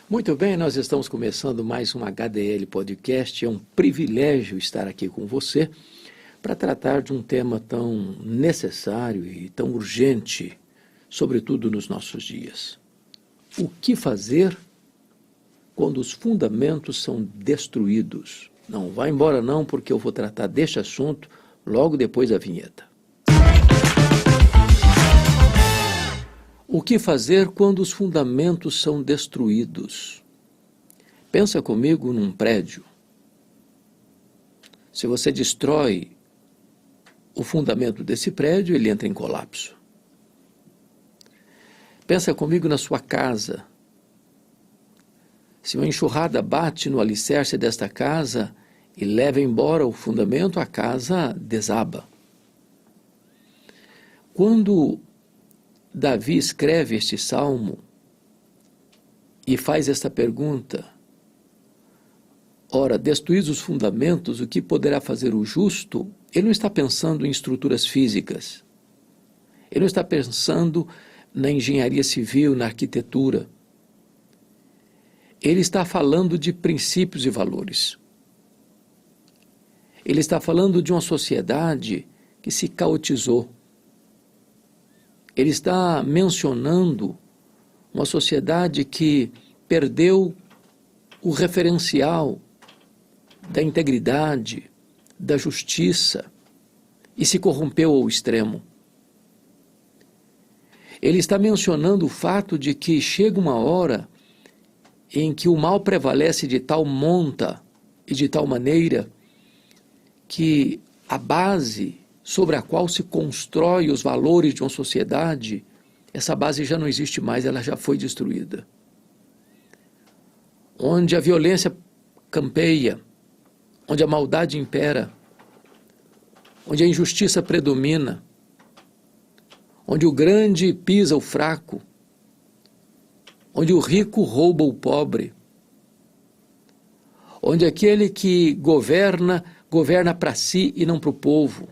Muito bem, nós estamos começando mais um HDL Podcast. É um privilégio estar aqui com você para tratar de um tema tão necessário e tão urgente, sobretudo nos nossos dias. O que fazer quando os fundamentos são destruídos? Não vá embora não, porque eu vou tratar deste assunto logo depois da vinheta. O que fazer quando os fundamentos são destruídos? Pensa comigo num prédio. Se você destrói o fundamento desse prédio, ele entra em colapso. Pensa comigo na sua casa. Se uma enxurrada bate no alicerce desta casa e leva embora o fundamento, a casa desaba. Quando Davi escreve este salmo e faz esta pergunta: ora, destruídos os fundamentos, o que poderá fazer o justo? Ele não está pensando em estruturas físicas. Ele não está pensando na engenharia civil, na arquitetura. Ele está falando de princípios e valores. Ele está falando de uma sociedade que se caotizou. Ele está mencionando uma sociedade que perdeu o referencial da integridade, da justiça e se corrompeu ao extremo. Ele está mencionando o fato de que chega uma hora em que o mal prevalece de tal monta e de tal maneira que a base sobre a qual se constrói os valores de uma sociedade, essa base já não existe mais, ela já foi destruída. Onde a violência campeia, onde a maldade impera, onde a injustiça predomina, onde o grande pisa o fraco, onde o rico rouba o pobre, onde aquele que governa para si e não para o povo,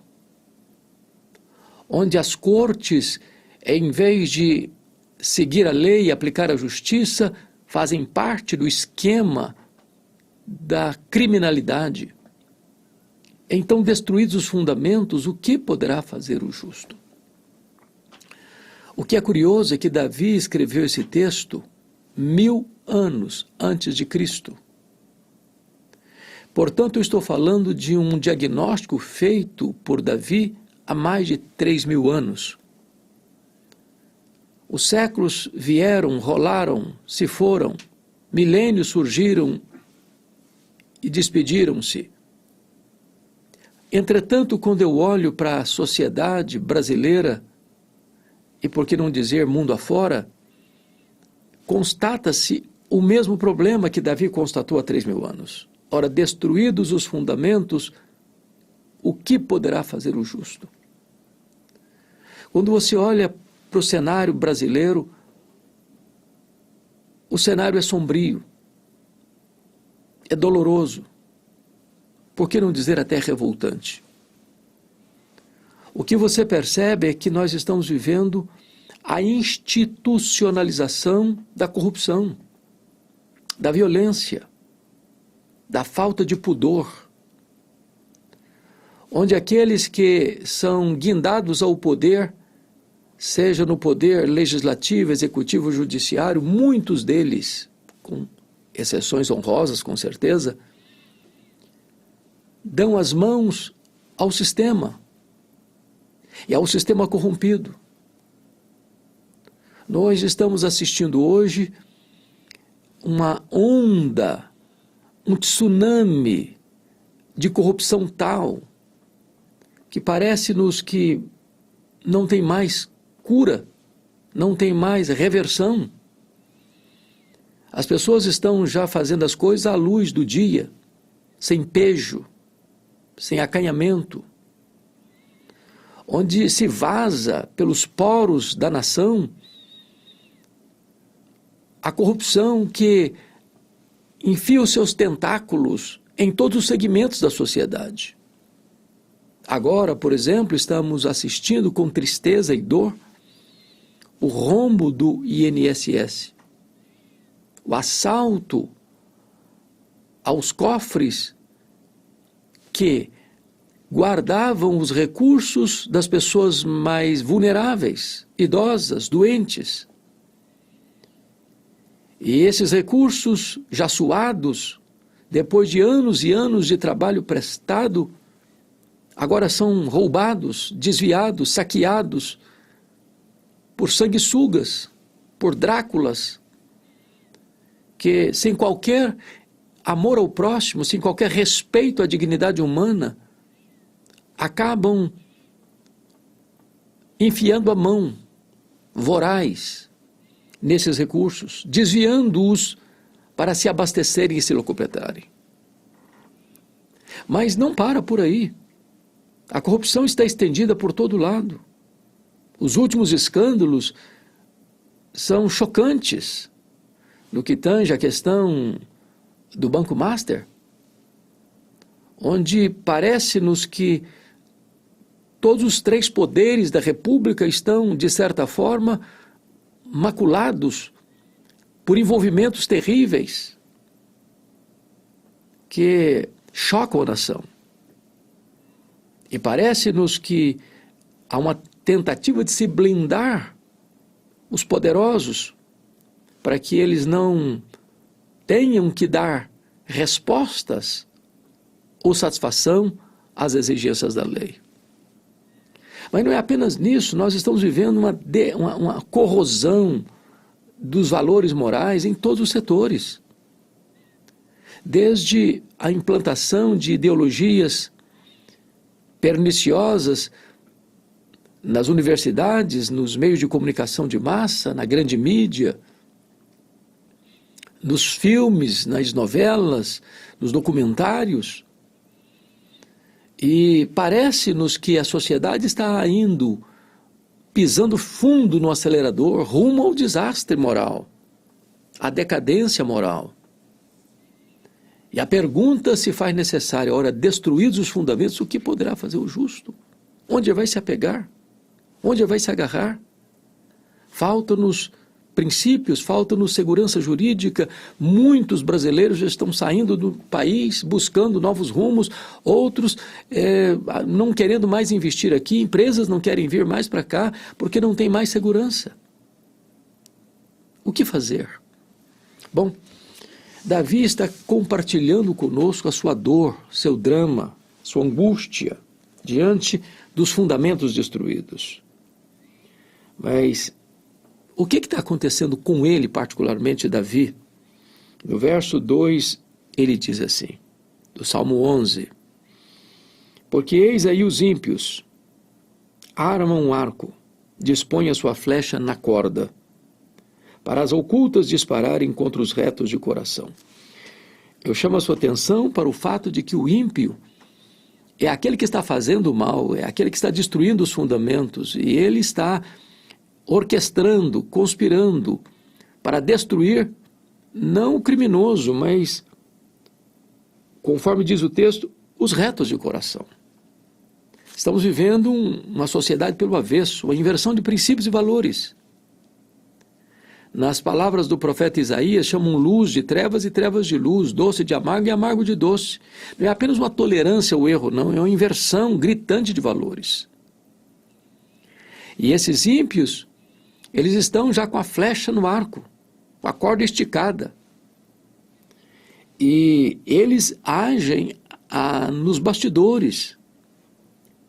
onde as cortes, em vez de seguir a lei e aplicar a justiça, fazem parte do esquema da criminalidade. Então, destruídos os fundamentos, o que poderá fazer o justo? O que é curioso é que Davi escreveu esse texto 1000 anos antes de Cristo. Portanto, eu estou falando de um diagnóstico feito por Davi há mais de 3.000 anos. Os séculos vieram, rolaram, se foram, milênios surgiram e despediram-se. Entretanto, quando eu olho para a sociedade brasileira, e por que não dizer mundo afora, constata-se o mesmo problema que Davi constatou há 3.000 anos. Ora, destruídos os fundamentos, o que poderá fazer o justo? Quando você olha para o cenário brasileiro, o cenário é sombrio, é doloroso, por que não dizer até revoltante? O que você percebe é que nós estamos vivendo a institucionalização da corrupção, da violência, da falta de pudor, onde aqueles que são guindados ao poder, seja no poder legislativo, executivo, judiciário, muitos deles, com exceções honrosas, com certeza, dão as mãos ao sistema, e ao sistema corrompido. Nós estamos assistindo hoje uma onda, um tsunami de corrupção tal, que parece-nos que não tem mais cura, não tem mais reversão. As pessoas estão já fazendo as coisas à luz do dia, sem pejo, sem acanhamento, onde se vaza pelos poros da nação a corrupção que enfia os seus tentáculos em todos os segmentos da sociedade. Agora, por exemplo, estamos assistindo com tristeza e dor o rombo do INSS, o assalto aos cofres que guardavam os recursos das pessoas mais vulneráveis, idosas, doentes. E esses recursos, já suados, depois de anos e anos de trabalho prestado, agora são roubados, desviados, saqueados por sanguessugas, por Dráculas, que sem qualquer amor ao próximo, sem qualquer respeito à dignidade humana, acabam enfiando a mão voraz nesses recursos, desviando-os para se abastecerem e se locupletarem. Mas não para por aí. A corrupção está estendida por todo lado. Os últimos escândalos são chocantes no que tange a questão do Banco Master, onde parece-nos que todos os três poderes da República estão, de certa forma, maculados por envolvimentos terríveis que chocam a nação. E parece-nos que há uma tentativa de se blindar os poderosos para que eles não tenham que dar respostas ou satisfação às exigências da lei. Mas não é apenas nisso, nós estamos vivendo uma corrosão dos valores morais em todos os setores. Desde a implantação de ideologias perniciosas nas universidades, nos meios de comunicação de massa, na grande mídia, nos filmes, nas novelas, nos documentários. E parece-nos que a sociedade está indo, pisando fundo no acelerador, rumo ao desastre moral, à decadência moral. E a pergunta se faz necessária: ora, destruídos os fundamentos, o que poderá fazer o justo? Onde vai se apegar? Onde vai se agarrar? Faltam-nos princípios, falta-nos segurança jurídica. Muitos brasileiros já estão saindo do país, buscando novos rumos, outros não querendo mais investir aqui, empresas não querem vir mais para cá, porque não tem mais segurança. O que fazer? Bom, Davi está compartilhando conosco a sua dor, seu drama, sua angústia, diante dos fundamentos destruídos. Mas o que está acontecendo com ele, particularmente Davi? No verso 2, ele diz assim, do Salmo 11, porque eis aí os ímpios, armam um arco, dispõem a sua flecha na corda, para as ocultas dispararem contra os retos de coração. Eu chamo a sua atenção para o fato de que o ímpio é aquele que está fazendo o mal, é aquele que está destruindo os fundamentos, e ele está orquestrando, conspirando para destruir não o criminoso, mas, conforme diz o texto, os retos de coração. Estamos vivendo uma sociedade pelo avesso, uma inversão de princípios e valores. Nas palavras do profeta Isaías, chamam luz de trevas e trevas de luz, doce de amargo e amargo de doce. Não é apenas uma tolerância ao erro, não, é uma inversão gritante de valores. E esses ímpios, eles estão já com a flecha no arco, com a corda esticada. E eles agem nos bastidores,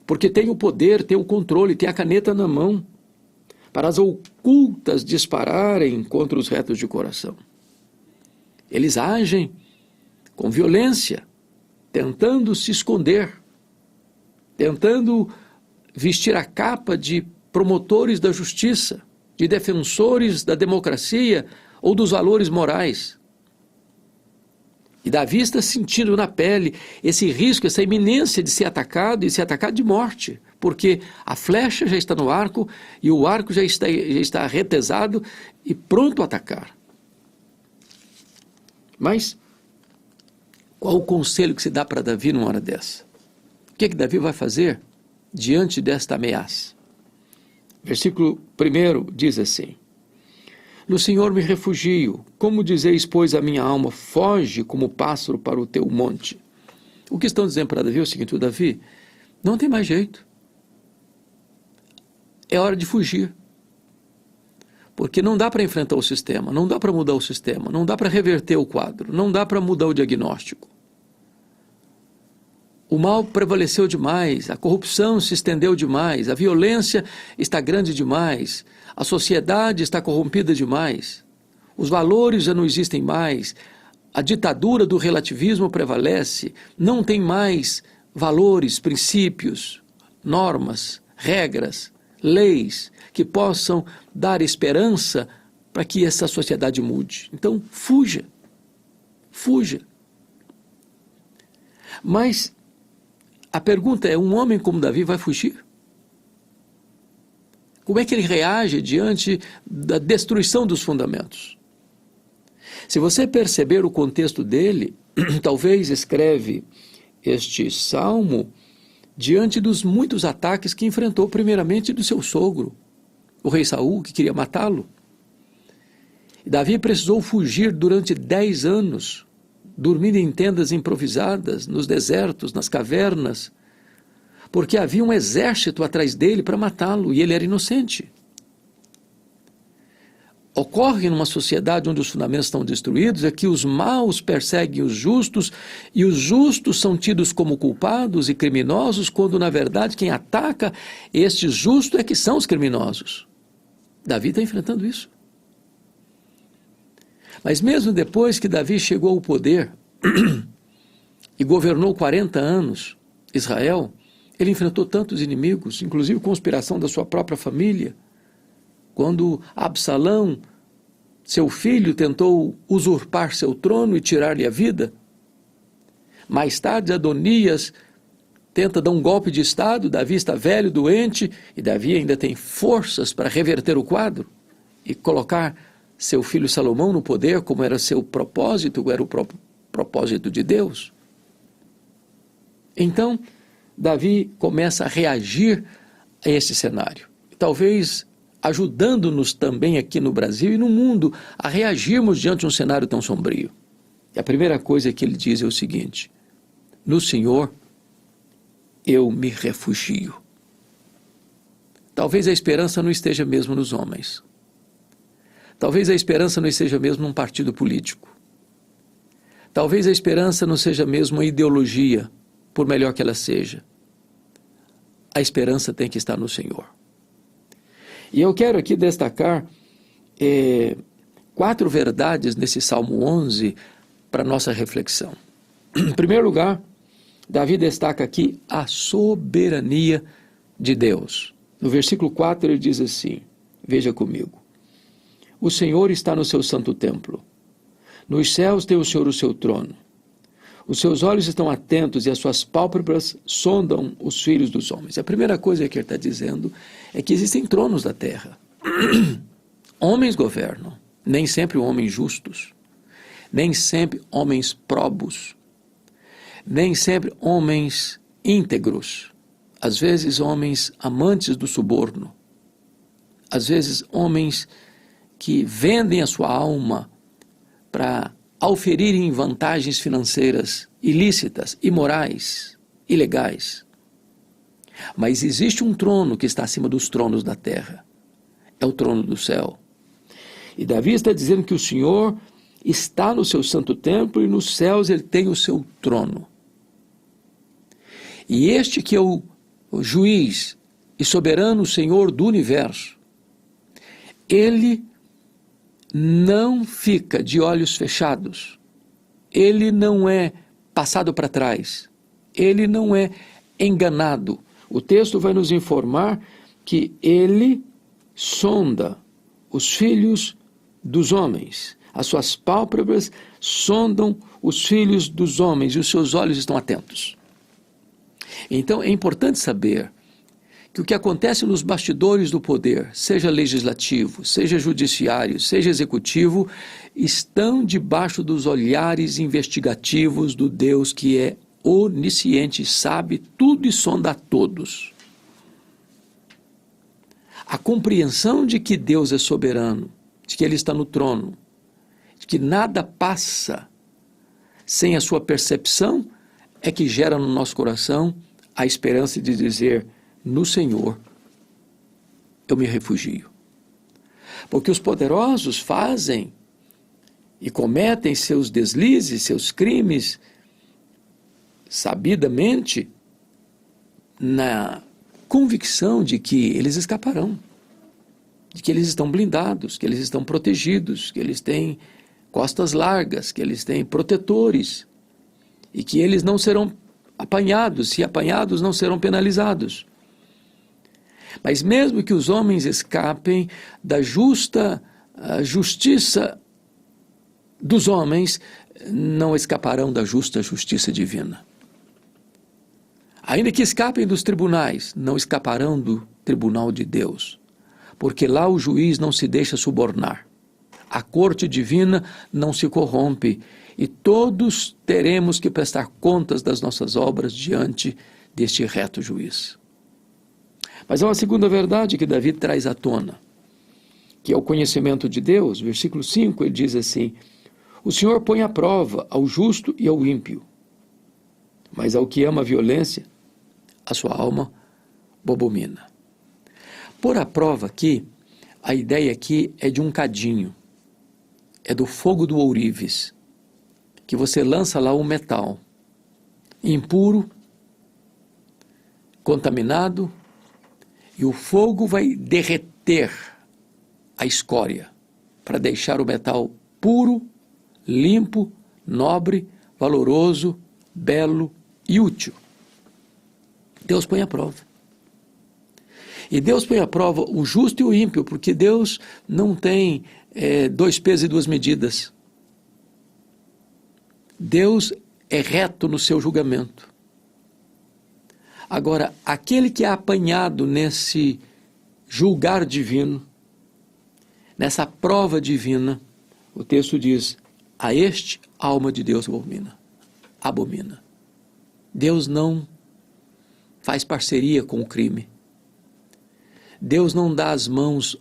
porque tem o poder, tem o controle, tem a caneta na mão, para as ocultas dispararem contra os retos de coração. Eles agem com violência, tentando se esconder, tentando vestir a capa de promotores da justiça, de defensores da democracia ou dos valores morais. E Davi está sentindo na pele esse risco, essa iminência de ser atacado e ser atacado de morte, porque a flecha já está no arco e o arco já está retesado e pronto a atacar. Mas qual o conselho que se dá para Davi numa hora dessa? O que Davi vai fazer diante desta ameaça? Versículo 1 diz assim: No Senhor me refugio. Como dizeis, pois, a minha alma, foge como pássaro para o teu monte. O que estão dizendo para Davi é o seguinte: o Davi, não tem mais jeito. É hora de fugir. Porque não dá para enfrentar o sistema, não dá para mudar o sistema, não dá para reverter o quadro, não dá para mudar o diagnóstico. O mal prevaleceu demais, a corrupção se estendeu demais, a violência está grande demais, a sociedade está corrompida demais, os valores já não existem mais, a ditadura do relativismo prevalece, não tem mais valores, princípios, normas, regras, leis que possam dar esperança para que essa sociedade mude. Então, fuja. Fuja. Mas a pergunta é: um homem como Davi vai fugir? Como é que ele reage diante da destruição dos fundamentos? Se você perceber o contexto dele, talvez escreve este salmo diante dos muitos ataques que enfrentou, primeiramente do seu sogro, o rei Saul, que queria matá-lo. Davi precisou fugir durante 10 anos, dormindo em tendas improvisadas, nos desertos, nas cavernas, porque havia um exército atrás dele para matá-lo, e ele era inocente. Ocorre numa sociedade onde os fundamentos estão destruídos é que os maus perseguem os justos e os justos são tidos como culpados e criminosos, quando na verdade quem ataca estes justos é que são os criminosos. Davi está enfrentando isso. Mas mesmo depois que Davi chegou ao poder e governou 40 anos Israel, ele enfrentou tantos inimigos, inclusive conspiração da sua própria família. Quando Absalão, seu filho, tentou usurpar seu trono e tirar-lhe a vida. Mais tarde, Adonias tenta dar um golpe de estado, Davi está velho, doente, e Davi ainda tem forças para reverter o quadro e colocar seu filho Salomão no poder, como era seu propósito, era o propósito de Deus. Então, Davi começa a reagir a esse cenário. Talvez ajudando-nos também aqui no Brasil e no mundo a reagirmos diante de um cenário tão sombrio. E a primeira coisa que ele diz é o seguinte: no Senhor eu me refugio. Talvez a esperança não esteja mesmo nos homens. Talvez a esperança não esteja mesmo num partido político. Talvez a esperança não seja mesmo uma ideologia, por melhor que ela seja. A esperança tem que estar no Senhor. E eu quero aqui destacar 4 verdades nesse Salmo 11 para nossa reflexão. Em primeiro lugar, Davi destaca aqui a soberania de Deus. No versículo 4 ele diz assim, veja comigo: o Senhor está no seu santo templo. Nos céus tem o Senhor o seu trono. Os seus olhos estão atentos e as suas pálpebras sondam os filhos dos homens. A primeira coisa que ele está dizendo é que existem tronos da terra. Homens governam, nem sempre homens justos, nem sempre homens probos, nem sempre homens íntegros, às vezes homens amantes do suborno, às vezes homens que vendem a sua alma para auferirem vantagens financeiras ilícitas, imorais, ilegais. Mas existe um trono que está acima dos tronos da terra. É o trono do céu. E Davi está dizendo que o Senhor está no seu santo templo e nos céus ele tem o seu trono. E este que é o juiz e soberano Senhor do universo, ele não fica de olhos fechados, ele não é passado para trás, ele não é enganado. O texto vai nos informar que ele sonda os filhos dos homens, as suas pálpebras sondam os filhos dos homens e os seus olhos estão atentos. Então é importante saber que o que acontece nos bastidores do poder, seja legislativo, seja judiciário, seja executivo, estão debaixo dos olhares investigativos do Deus que é onisciente, sabe tudo e sonda a todos. A compreensão de que Deus é soberano de que Ele está no trono, de que nada passa sem a sua percepção, é que gera no nosso coração a esperança de dizer: no Senhor eu me refugio. Porque os poderosos fazem e cometem seus deslizes, seus crimes, sabidamente, na convicção de que eles escaparão, de que eles estão blindados, que eles estão protegidos, que eles têm costas largas, que eles têm protetores e que eles não serão apanhados, se apanhados não serão penalizados. Mas mesmo que os homens escapem da justiça dos homens, não escaparão da justa justiça divina. Ainda que escapem dos tribunais, não escaparão do tribunal de Deus, porque lá o juiz não se deixa subornar. A corte divina não se corrompe e todos teremos que prestar contas das nossas obras diante deste reto juiz. Mas há uma segunda verdade que Davi traz à tona, que é o conhecimento de Deus. Versículo 5, ele diz assim: o Senhor põe à prova ao justo e ao ímpio, mas ao que ama a violência, a sua alma o abomina. Por à prova aqui, a ideia aqui é de um cadinho, é do fogo do ourives, que você lança lá um metal impuro, contaminado, e o fogo vai derreter a escória para deixar o metal puro, limpo, nobre, valoroso, belo e útil. Deus põe à prova. E Deus põe à prova o justo e o ímpio, porque Deus não tem dois pesos e duas medidas. Deus é reto no seu julgamento. Agora, aquele que é apanhado nesse julgar divino, nessa prova divina, o texto diz: a este a alma de Deus abomina. Deus não faz parceria com o crime. Deus não dá as mãos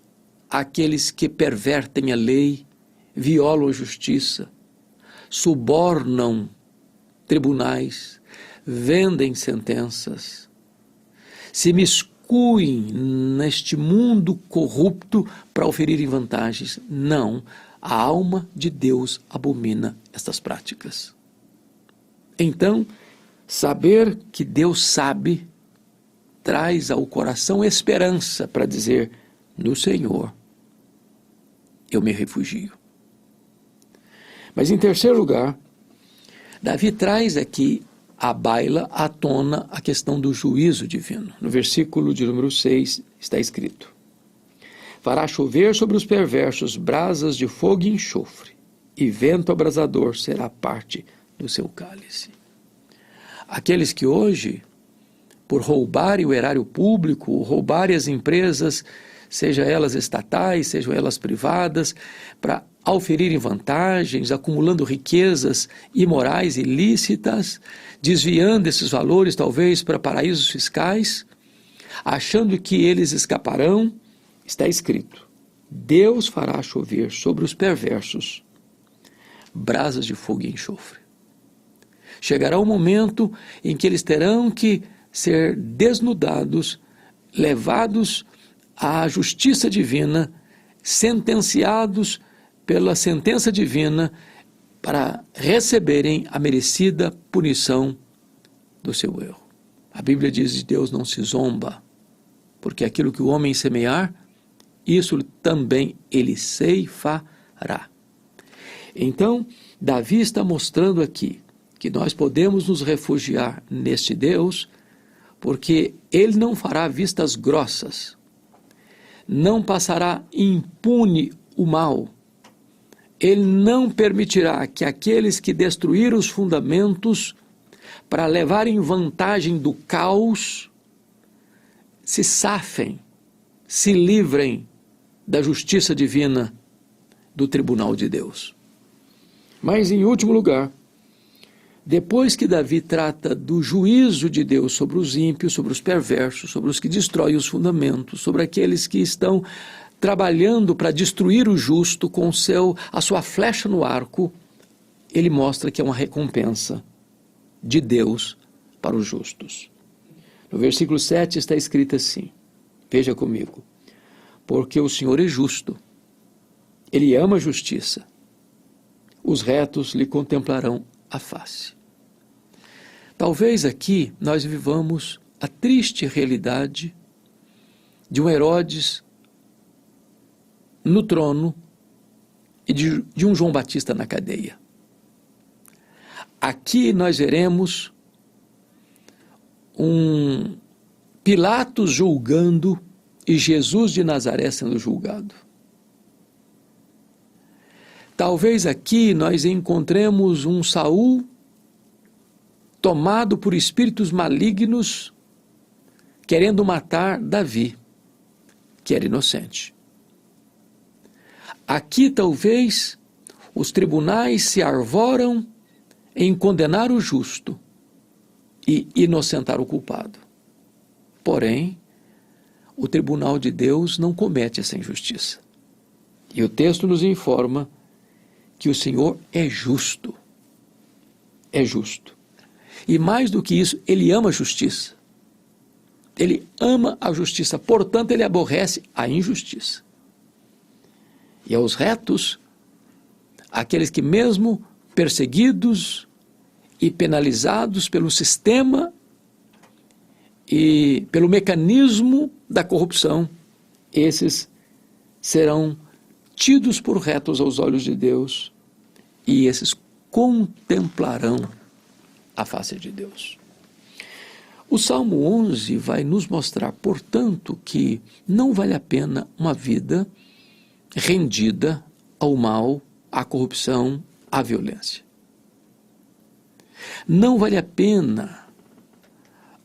àqueles que pervertem a lei, violam a justiça, subornam tribunais, vendem sentenças, se miscuem neste mundo corrupto para oferirem vantagens. Não, a alma de Deus abomina estas práticas. Então, saber que Deus sabe traz ao coração esperança para dizer: no Senhor eu me refugio. Mas em terceiro lugar, Davi traz aqui à baila, à tona, a questão do juízo divino. No versículo de número 6 está escrito: fará chover sobre os perversos brasas de fogo e enxofre, e vento abrasador será parte do seu cálice. Aqueles que hoje, por roubarem o erário público, roubarem as empresas, seja elas estatais, sejam elas privadas, para auferirem vantagens, acumulando riquezas imorais, ilícitas, desviando esses valores talvez para paraísos fiscais, achando que eles escaparão, está escrito: Deus fará chover sobre os perversos brasas de fogo e enxofre. Chegará um momento em que eles terão que ser desnudados, levados à justiça divina, sentenciados pela sentença divina para receberem a merecida punição do seu erro. A Bíblia diz que Deus não se zomba, porque aquilo que o homem semear, isso também ele ceifará. Então, Davi está mostrando aqui que nós podemos nos refugiar neste Deus, porque ele não fará vistas grossas, não passará impune o mal, ele não permitirá que aqueles que destruíram os fundamentos para levarem vantagem do caos se safem, se livrem da justiça divina do tribunal de Deus. Mas, em último lugar, depois que Davi trata do juízo de Deus sobre os ímpios, sobre os perversos, sobre os que destroem os fundamentos, sobre aqueles que estão trabalhando para destruir o justo com a sua flecha no arco, ele mostra que é uma recompensa de Deus para os justos. No versículo 7 está escrito assim, veja comigo: porque o Senhor é justo, Ele ama a justiça, os retos lhe contemplarão a face. Talvez aqui nós vivamos a triste realidade de um Herodes no trono e de um João Batista na cadeia. Aqui nós veremos um Pilatos julgando e Jesus de Nazaré sendo julgado. Talvez aqui nós encontremos um Saul tomado por espíritos malignos, querendo matar Davi, que era inocente. Aqui talvez os tribunais se arvoram em condenar o justo e inocentar o culpado. Porém, o tribunal de Deus não comete essa injustiça. E o texto nos informa que o Senhor é justo. É justo. E mais do que isso, Ele ama a justiça. Ele ama a justiça, portanto, Ele aborrece a injustiça. E aos retos, aqueles que mesmo perseguidos e penalizados pelo sistema e pelo mecanismo da corrupção, esses serão tidos por retos aos olhos de Deus e esses contemplarão a face de Deus. O Salmo 11 vai nos mostrar, portanto, que não vale a pena uma vida rendida ao mal, à corrupção, à violência. Não vale a pena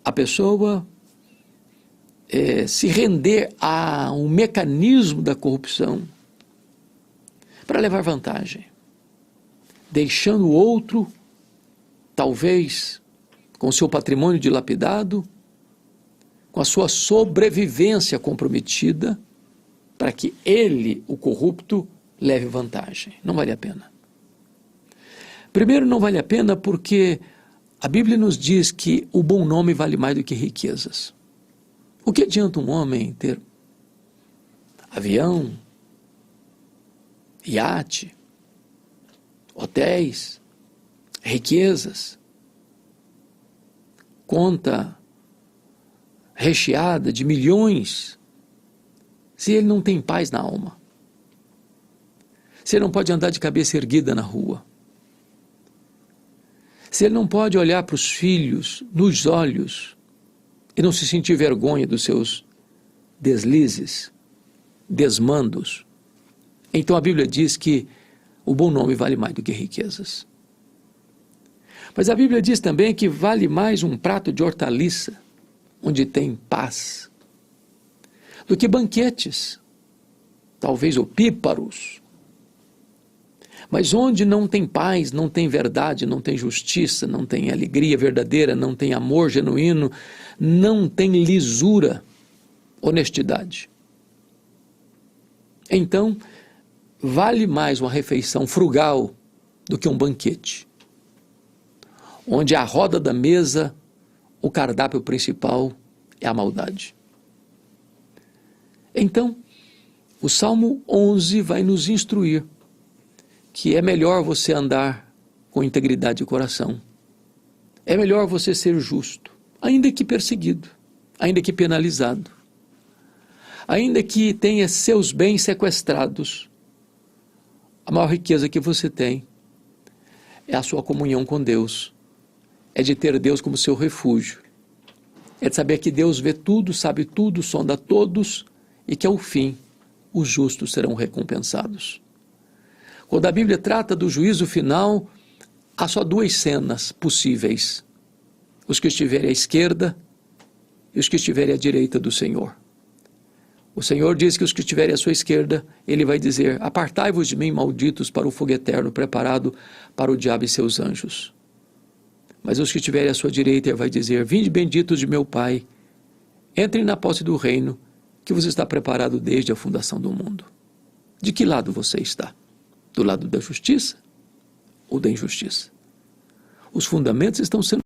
a pessoa se render a um mecanismo da corrupção para levar vantagem, deixando o outro, talvez, com seu patrimônio dilapidado, com a sua sobrevivência comprometida, para que ele, o corrupto, leve vantagem. Não vale a pena. Primeiro, não vale a pena porque a Bíblia nos diz que o bom nome vale mais do que riquezas. O que adianta um homem ter avião, iate, hotéis, riquezas, conta recheada de milhões, se ele não tem paz na alma? Se ele não pode andar de cabeça erguida na rua? Se ele não pode olhar para os filhos nos olhos e não se sentir vergonha dos seus deslizes, desmandos, então a Bíblia diz que o bom nome vale mais do que riquezas. Mas a Bíblia diz também que vale mais um prato de hortaliça, onde tem paz, do que banquetes, talvez opíparos, mas onde não tem paz, não tem verdade, não tem justiça, não tem alegria verdadeira, não tem amor genuíno, não tem lisura, honestidade. Então, vale mais uma refeição frugal do que um banquete, onde à roda da mesa o cardápio principal é a maldade. Então, o Salmo 11 vai nos instruir que é melhor você andar com integridade de coração. É melhor você ser justo, ainda que perseguido, ainda que penalizado, ainda que tenha seus bens sequestrados. A maior riqueza que você tem é a sua comunhão com Deus, é de ter Deus como seu refúgio, é de saber que Deus vê tudo, sabe tudo, sonda todos e que ao fim os justos serão recompensados. Quando a Bíblia trata do juízo final, há só duas cenas possíveis: os que estiverem à esquerda e os que estiverem à direita do Senhor. O Senhor diz que os que estiverem à sua esquerda, Ele vai dizer: apartai-vos de mim, malditos, para o fogo eterno preparado para o diabo e seus anjos. Mas os que estiverem à sua direita, Ele vai dizer: vinde benditos de meu Pai, entrem na posse do reino que você está preparado desde a fundação do mundo. De que lado você está? Do lado da justiça ou da injustiça? Os fundamentos estão sendo